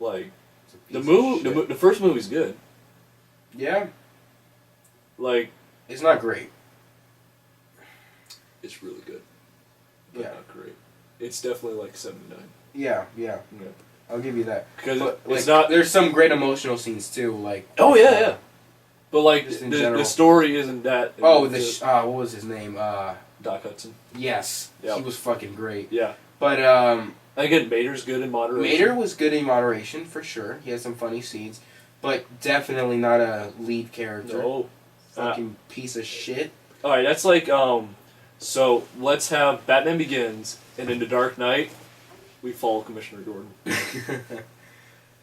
Like, It's a the piece movie, of shit. the first movie's good. Yeah, Like, it's not great. it's really good. But Yeah. not great. It's definitely like 79. Yeah. Yeah. I'll give you that. Because But, it's like, not... There's some great emotional scenes too, like. Oh, yeah. But, like, Just in the general. story isn't that... Oh, what was his name? Doc Hudson. Yes, Yep. he was fucking great. Yeah. But Again, Mater's good in moderation. Mater was good in moderation for sure. He had some funny scenes, but definitely not a lead character. No. Fucking piece of shit. Alright, that's like, so let's have Batman Begins, and in The Dark Knight, we follow Commissioner Gordon.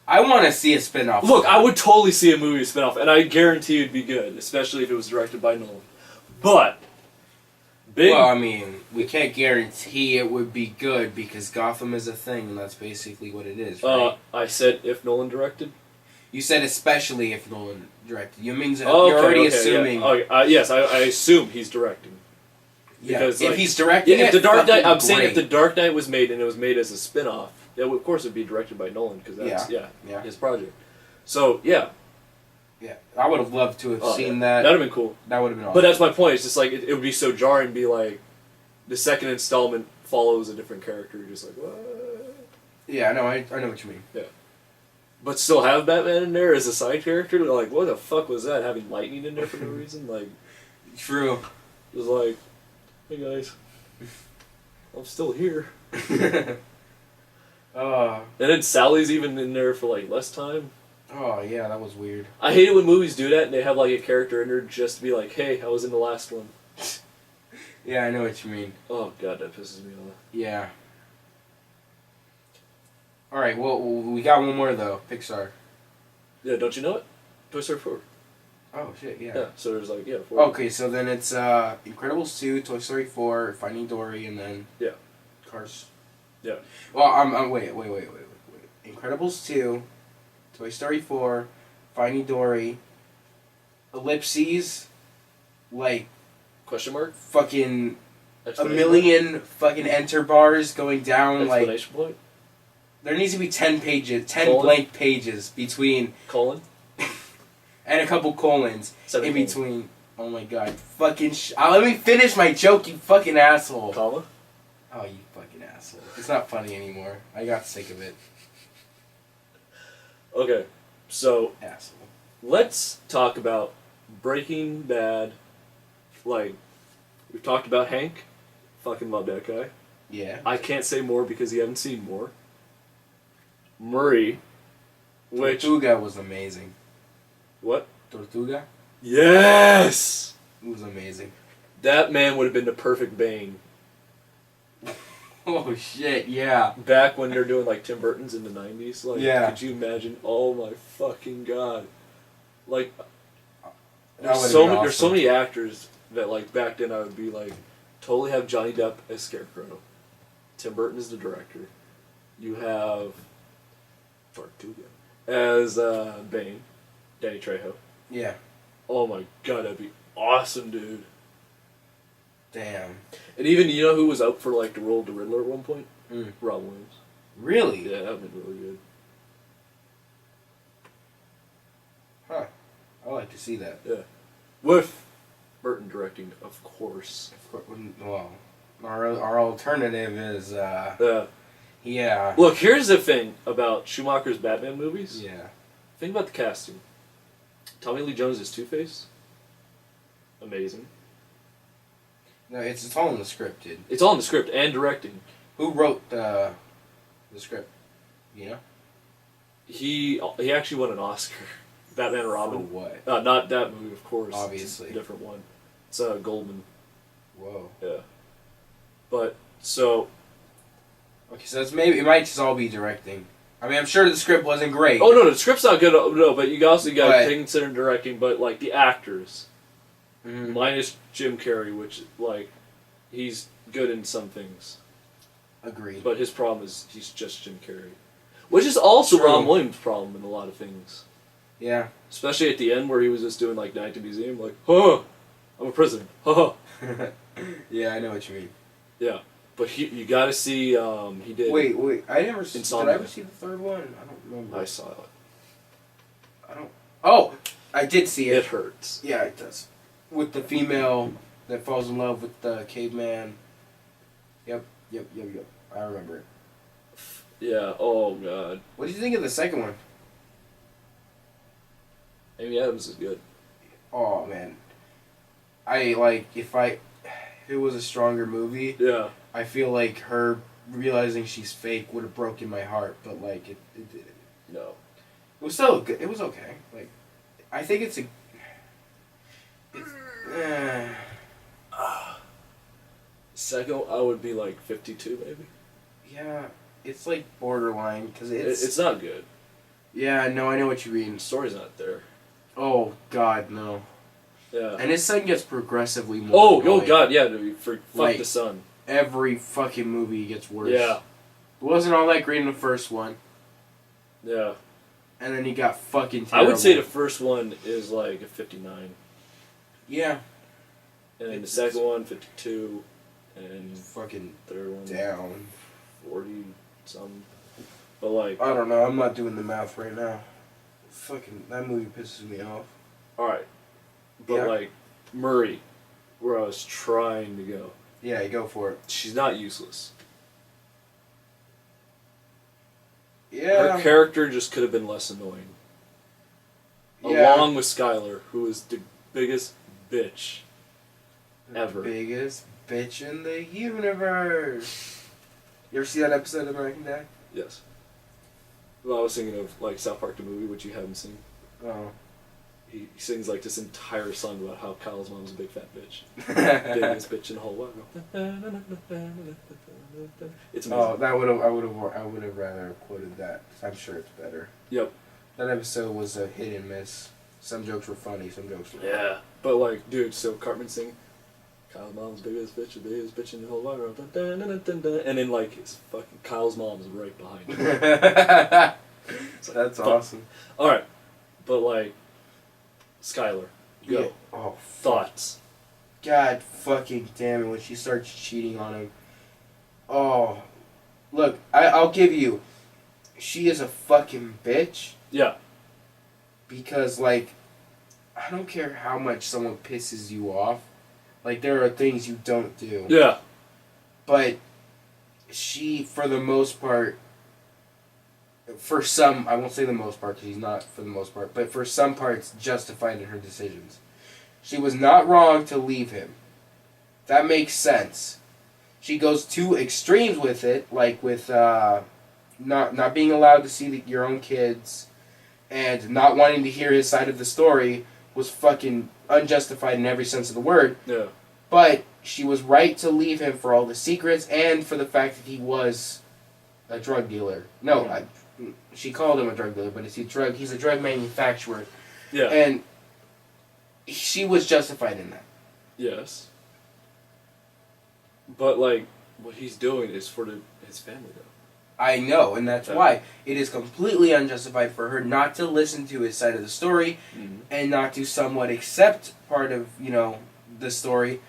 I want to see a spin-off. Look, I would totally see a movie spin-off, and I guarantee it'd be good, especially if it was directed by Nolan. But, Well, I mean, we can't guarantee it would be good because Gotham is a thing, and that's basically what it is, right? I said if Nolan directed. You said especially if Nolan directed. You mean Oh, you're okay, already okay, assuming. Yeah. Okay, yes, I assume he's directing. Yeah, Because, if like, he's directing Yeah, if the it, Dark Knight, fucking I'm saying if great. the Dark Knight was made and it was made as a spin-off, yeah, of course it'd be directed by Nolan because that's Yeah. his project. So yeah, I would have loved to have seen that. That'd have been cool. That would have been awesome. But that's my point. It's just like it would be so jarring to be like the second installment follows a different character. You're just like what? Yeah, I know what you mean. But still have Batman in there as a side character. They're like, what the fuck was that? Having lightning in there for no reason? Like, True. it was like, hey guys, I'm still here. Oh, And then Sally's even in there for like less time. oh yeah, that was weird. I hate it when movies do that and they have like a character in there just to be like, hey, I was in the last one. Yeah, I know what you mean. Oh god, that pisses me off. Yeah. All right. Well, we got one more though. Pixar. Yeah, don't you know it? Toy Story 4. Oh shit. Yeah. Yeah, so there's like, 4. Okay, so then it's Incredibles 2, Toy Story 4, Finding Dory, and then Yeah. Cars. Yeah. Well, I'm wait. Incredibles 2, Toy Story 4, Finding Dory, ellipses, like Question mark? fucking a Explanation million fucking enter bars going down. mark? Like Explanation point? there needs to be 10 pages, 10 Colon? blank pages between, Colon? and a couple colons in 7 colon. between. Oh my god, fucking! let me finish my joke, you fucking asshole. Comma? Oh, you fucking asshole. It's not funny anymore. I got sick of it. Okay, so Asshole. let's talk about Breaking Bad. Like, we've talked about Hank. Fucking love that guy. Yeah. I can't say more because you haven't seen more. Murray, which... Tortuga was amazing. What? Tortuga? Yes! It was amazing. That man would have been the perfect Bane. Oh shit, yeah. Back when they're doing like Tim Burton's in the 90s. Like, Yeah. could you imagine? Oh my fucking god. Like, That there's would've so, been there's so awesome. many actors that like back then I would be like, totally have Johnny Depp as Scarecrow. Tim Burton is the director. You have Tortuga as Bane. Danny Trejo. Yeah. Oh my god, that'd be awesome, dude. Damn. And even, you know who was up for like the role of the Riddler at one point? Mm. Rob Williams. Really? Yeah, that would have been really good. Huh. I like to see that. Yeah. With Burton directing, of course. Well, our alternative is, Yeah. yeah. Look, here's the thing about Schumacher's Batman movies. Yeah. Think about the casting. Tommy Lee Jones is Two-Face. Amazing. No, it's all in the script, dude. It's all in the script and directing. Who wrote the script? You know? He actually won an Oscar. Batman and For Robin. what? Not that movie, of course. Obviously. It's a different one. It's Goldman. Whoa. Yeah. But, so... Okay, so it might just all be directing. I mean, I'm sure the script wasn't great. Oh, no, the script's not good. No, but you also got But- to consider directing, but, like, the actors. Mhm. Minus Jim Carrey, which, like, he's good in some things. Agreed. But his problem is he's just Jim Carrey. Which is also True. Ron Williams' problem in a lot of things. Yeah. Especially at the end where he was just doing, like, Night at the Museum, like, huh, I'm a prisoner, huh. Yeah, I know what you mean. Yeah. But you gotta see, he did... Wait, I never... Did Insomnia. I ever see the third one? I don't remember. I saw it. I don't... Oh! I did see It it. hurts. Yeah, it does. With the female that falls in love with the caveman. Yep. I remember it. Yeah, oh god. What did you think of the second one? Amy Adams is good. Oh, man. If it was a stronger movie, Yeah. I feel like her realizing she's fake would have broken my heart, but, like, it didn't. No. It was still good. It was okay. Like, I think it's a... Second, I would be like 52, maybe. yeah, it's like borderline, because It's not good. Yeah, no, I know what you mean. The story's not there. Oh, God, no. Yeah. And his son gets progressively more Oh annoying. god, yeah, dude. Fuck Like- the sun. Every fucking movie gets worse. Yeah. It wasn't all that great in the first one, Yeah. and then he got fucking I terrible. would say the first one is like a 59. Yeah. And then the It's- second one, 52. And Fucking third one, down. 40 something. But like, I don't know, I'm not doing the math right now. Fucking, that movie pisses me off. alright. But Yeah. like, Murray, where I was trying to go, Yeah, go for it. she's not useless. Yeah. Her character just could have been less annoying. Yeah. Along with Skylar, who is the biggest bitch ever. Biggest bitch in the universe. You ever see that episode of American Dad? Yes. Well, I was thinking of like South Park the movie, which you haven't seen. Oh. He sings like this entire song about how Kyle's mom's a big fat bitch. Oh, Biggest bitch in the whole world. It's amazing. I would have rather quoted that. 'Cause I'm sure it's better. Yep. That episode was a hit and miss. Some jokes were funny, some jokes were Yeah. But like, dude, so Cartman sing Kyle's mom's biggest bitch, the biggest bitch in the whole world. And then like his fucking Kyle's mom's right behind him. It's like, That's fuck. awesome. Alright. But like, Skylar, go. Yeah. Oh, Thoughts. God fucking damn it, when she starts cheating on him. Oh. Look, I'll give you. She is a fucking bitch. Yeah. Because, like, I don't care how much someone pisses you off. Like, there are things you don't do. Yeah. But she, for the most part, for some, I won't say the most part because he's not for the most part, but for some parts, justified in her decisions. She was not wrong to leave him. That makes sense. She goes to extremes with it, like with not being allowed to see your own kids and not wanting to hear his side of the story was fucking unjustified in every sense of the word. Yeah. But she was right to leave him for all the secrets and for the fact that he was a drug dealer. No, she called him a drug dealer, but he's a drug manufacturer. Yeah. And she was justified in that. Yes. But like, what he's doing is for his family though. I know, and that's why it is completely unjustified for her not to listen to his side of the story and not to somewhat accept part of, the story.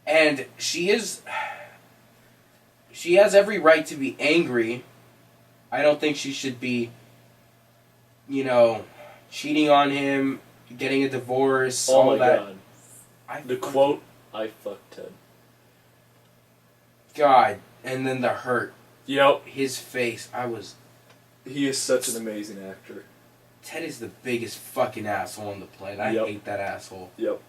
And she has every right to be angry. I don't think she should be, cheating on him, getting a divorce, Oh all my that. god. The quote, I fucked Ted. God, and then the hurt. Yep. His face, He is such an amazing actor. Ted is the biggest fucking asshole on the planet. I Yep. hate that asshole. Yep.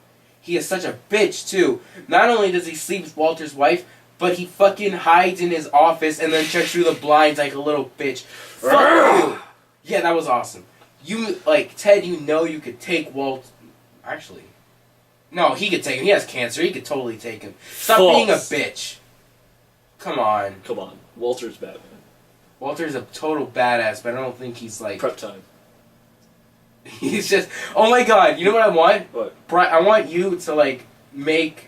he is such a bitch too. Not only does he sleep with Walter's wife, but he fucking hides in his office and then checks through the blinds like a little bitch. Fuck you. Yeah, that was awesome. You, like, Ted, you know you could take Walt... Actually... No, he could take him. He has cancer. He could totally take him. Stop being a bitch. Come on. Come on. Walter's Batman. Walter's a total badass, but I don't think he's, like... Prep time. He's just... Oh my god, you know what I want? What? I want you to, like, make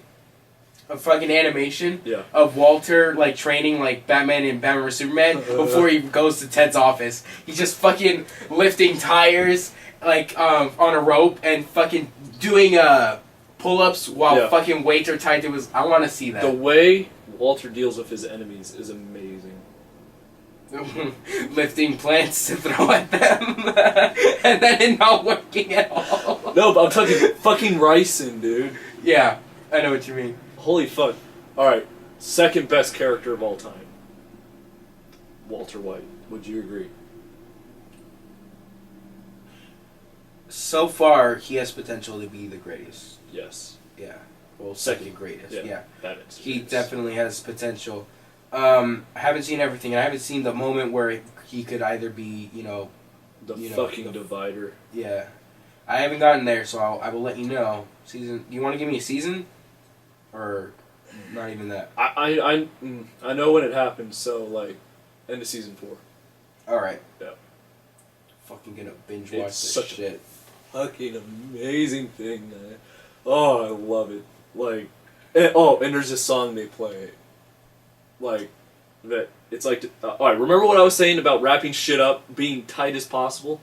a fucking animation Yeah. of Walter, like, training, like, Batman and Batman vs Superman before he goes to Ted's office. He's just fucking lifting tires, like, on a rope and fucking doing, pull-ups while fucking weights are tied to his... I want to see that. The way Walter deals with his enemies is amazing. Lifting plants to throw at them and then it not working at all. No, but I'm talking fucking ricin, dude. Yeah, I know what you mean. Holy fuck. Alright, second best character of all time. Walter White. Would you agree? So far, he has potential to be the greatest. Yes. Yeah. Well, Second. second greatest. Yeah. Yeah. Batman's He greatest. definitely has potential. I haven't seen everything. I haven't seen the moment where he could either be, The you know, fucking divider. yeah. I haven't gotten there, so I will let you know. Season. You want to give me a season, or not even that? I know when it happens, so, like, end of season 4. All right. Yeah. Fucking gonna binge watch It's this such shit. Fucking amazing thing, man. Oh, I love it. Like, and there's this song they play. Like, that, it's like, alright, remember what I was saying about wrapping shit up, being tight as possible?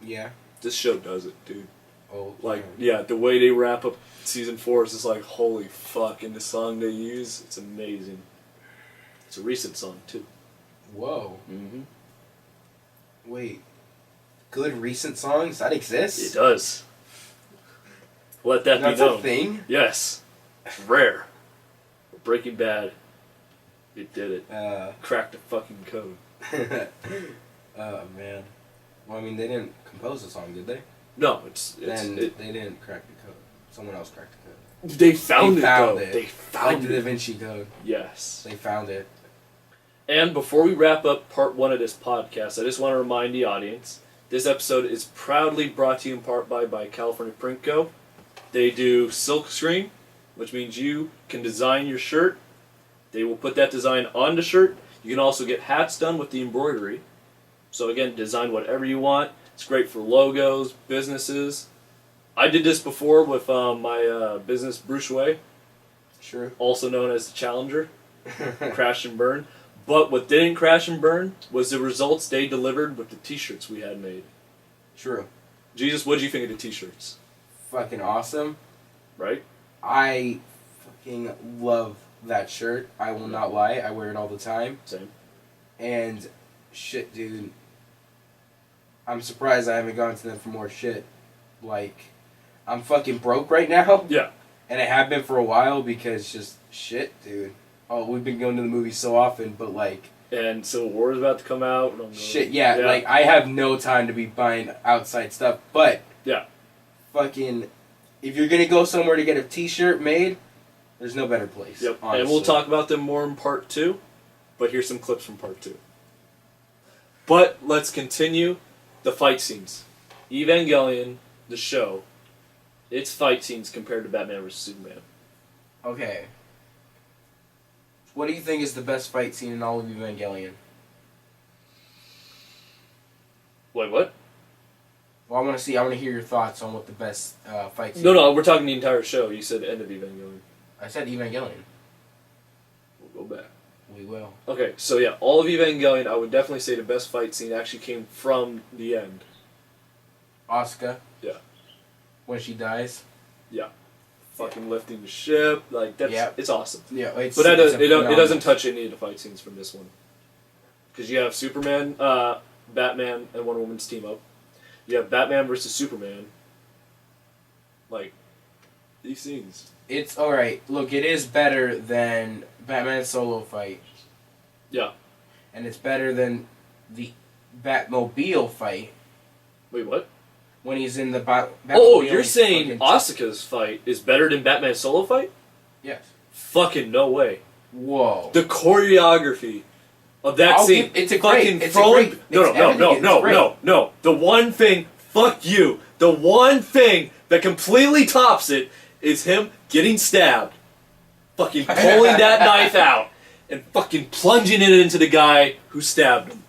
Yeah. This show does it, dude. Oh. Like, yeah, the way they wrap up season 4 is just like, holy fuck, and the song they use, it's amazing. It's a recent song, too. Whoa. Mm-hmm. Wait. Good recent songs that exist? It does. Let that That's be known. a thing. Yes. Rare. Breaking Bad. It did it. Cracked the fucking code. Oh man. Well, I mean, they didn't compose the song, did they? No, They didn't crack the code. Someone else cracked the code. they found They it found though. it. They Like found the Da it. Vinci Code. Yes. They found it. And before we wrap up part 1 of this podcast, I just want to remind the audience, this episode is proudly brought to you in part by California Print Co. They do silk screen, which means you can design your shirt. They will put that design on the shirt. You can also get hats done with the embroidery. So again, design whatever you want. It's great for logos, businesses. I did this before with my business, Brucheway, Sure. also known as the Challenger. Crash and burn. But what didn't crash and burn was the results they delivered with the t-shirts we had made. True. Jesus, what did you think of the t-shirts? Fucking awesome. Right? I fucking love that shirt. I will not lie. I wear it all the time. Same. And shit, dude. I'm surprised I haven't gone to them for more shit. Like, I'm fucking broke right now. Yeah. And I have been for a while because just shit, dude. Oh, we've been going to the movies so often, but like... And Civil War is about to come out. Shit, yeah, like, I have no time to be buying outside stuff, but... Yeah. Fucking... If you're gonna go somewhere to get a t-shirt made, there's no better place. Yep. Honestly. And we'll talk about them more in part 2, but here's some clips from part 2. But let's continue the fight scenes. Evangelion, the show, its fight scenes compared to Batman vs. Superman. Okay. What do you think is the best fight scene in all of Evangelion? Wait, what? Well, I want to hear your thoughts on what the best fight scene. No, we're talking the entire show. You said end of Evangelion. I said Evangelion. We'll go back. We will. Okay, so yeah, all of Evangelion, I would definitely say the best fight scene actually came from the end. Asuka. Yeah. When she dies. Yeah. Fucking lifting the ship, like that's it's awesome. Yeah, it's, But it's it doesn't touch any of the fight scenes from this one. Because you have Superman, Batman, and Wonder Woman's team up. You have Batman versus Superman. Like, these scenes. It's alright. Look, it is better than Batman's solo fight. Yeah. And it's better than the Batmobile fight. Wait, what? when he's in the Oh, you're saying Asuka's fight is better than Batman's solo fight? Yes. Fucking no way. Whoa. The choreography of that scene. It's a fucking great. It's a great. No. The one thing. Fuck you. The one thing that completely tops it is him getting stabbed, fucking pulling that knife out, and fucking plunging it into the guy who stabbed him.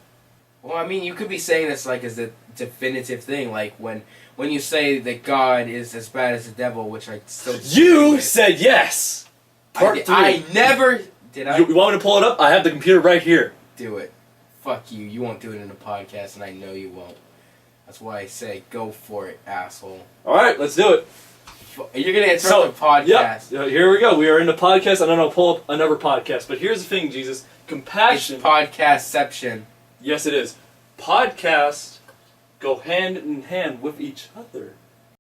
Well, I mean, you could be saying this like as a definitive thing, like when you say that God is as bad as the devil, which I still. You said yes. Part 3. I never did. You want me to pull it up? I have the computer right here. Do it. Fuck you. You won't do it in a podcast, and I know you won't. That's why I say go for it, asshole. All right, let's do it. You're gonna interrupt the podcast. Yep. Here we go. We are in the podcast. I don't know. Pull up another podcast. But here's the thing, Jesus. Compassion. It's podcastception. Yes, it is. Podcasts go hand in hand with each other.